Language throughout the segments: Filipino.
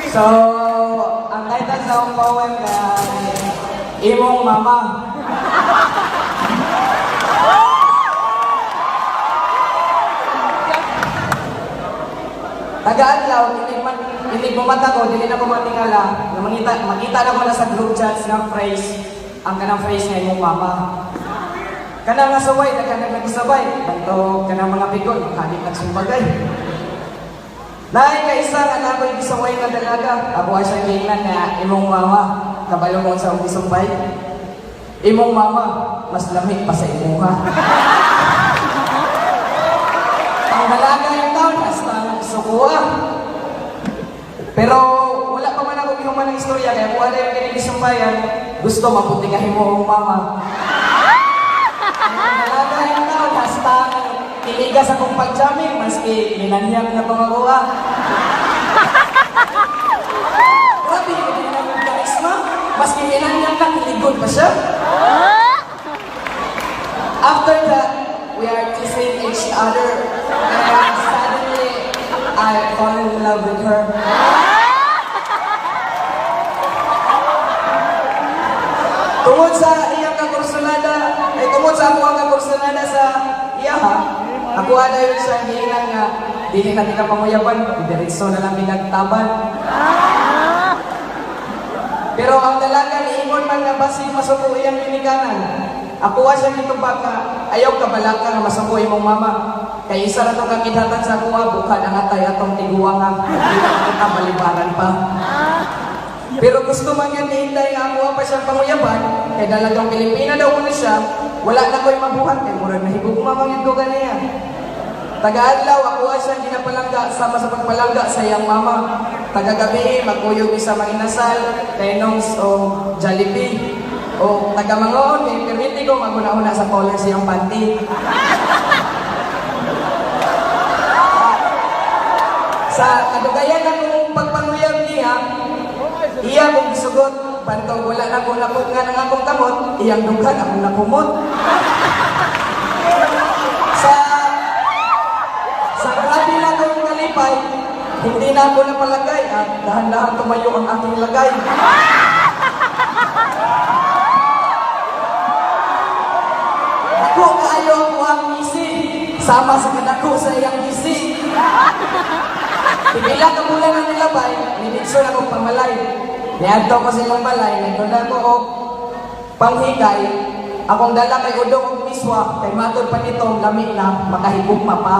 So, ang title sa akong poem kay Imong Mama. Taga-adlaw, hindi bumata ko, hindi na ko matingala. Makita na ko na sa group chats ng phrase, ang kanang phrase nga Imong Mama. Kanang nga saway, nagkasabay. Kanto, kanang mga pikon, makalit at sumbagay. Dahil kaisa nga na ako'y gisaway na dalaga, ako ay siya kailan na Imong Mama, kabalo mo sa ugisumbay. Imong Mama, mas lamig pa sa imuha. Ang dalaga yung taon, hasta nagsukuha. Pero wala pa man ako gihuman ng istorya, kaya kung ano yung kinigisumbayan, gusto maputingahin mo ang mama. Ang dalaga yung taon, hasta tiligas akong pag-jamming, maski minanyag na pangakuha. Grabe, hindi na yung karisma. Maski minanyag na, tiligod pa siya. After that, we are kissing each other. And suddenly, I fall in love with her. Tungod sa iyang kakursunada, tungod sa ako ang kakursunada sa iyaha, ako ada yun sa hihingan nga, dili na tika pamuyaban, diretso na lang pinagtaban. Pero ang dalaga ni Imon man nga basig masuko iyang pinikanan. Ako siya dito baka, ayaw ka balaka nga masuko imong mama. Kaya isa na itong kakitatan sa kuha, bukad ang atay atong tiguwa nga, hindi na kita balibaran pa. Pero gusto man yan hintay nga ako pa siyang panguyaban, kaya dalagang Pilipina daw muna siya, wala na ko'y mabuhat, kaya murag nahigugma mang ito ganyan. Taga-adlaw, ako siya ginapalangga, sama sa pagpalangga sa iyang mama. Taga-gabi, magkuyog isa manginasal, tenongs o Jollibee. O taga-mangoon, permiti ko maguna-una sa collar siyang panty. Sa kadugayan akong pagpanguyab niya, iya kong gisugot, bantong wala na akong napot nga ng akong kamot, iyang dughan akong napumot. Sa grabe na akong kalipay, hindi na ako napalagay at dahan-dahan tumayo ang aking lagay. Ako kaayo ako ang isi, sama sa kanako sa iyang isi. Pipila ka mula ng nilabay, ninitso na akong pamalay. Niadto ko silang balay, nagdala ko o panghigay. Akong dala kay udong og miswa, kay matod pa nitong lamig na, makahigugma pa.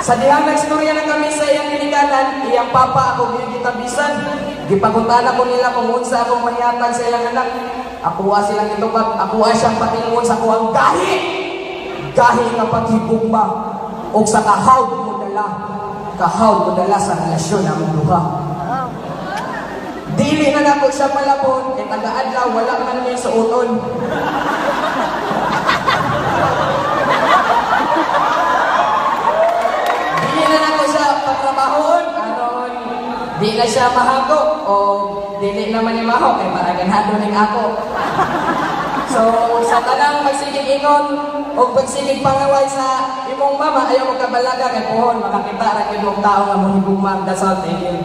Sa dihang nagstorya na kami sa iyang nilikanan, iyang papa ako gigitabisan. Gipaguntana ko nila kung unsa akong mahiyatan sa ilang anak. Akuha silang itubag, akuha siyang patingon sa kuwang gahi. Gahi nga paghigugma, o sa kahawd mo dala. Kahawd mo dala sa relasyon ng duha. Dili na nako siya malapon, kay taga-adlaw, wala man niya sa uton. Dili na nako siya pagtrabahon, aron, di na siya mahago, o dili naman niya mahago, kay maraganhado ning ako. So, sa tanang magsigig ingon, o pagsigig pangaway sa imong mama, ayaw mo kabalaga, kay pohon, makakita rin imong tao nga mong higugma. That's all, thank you.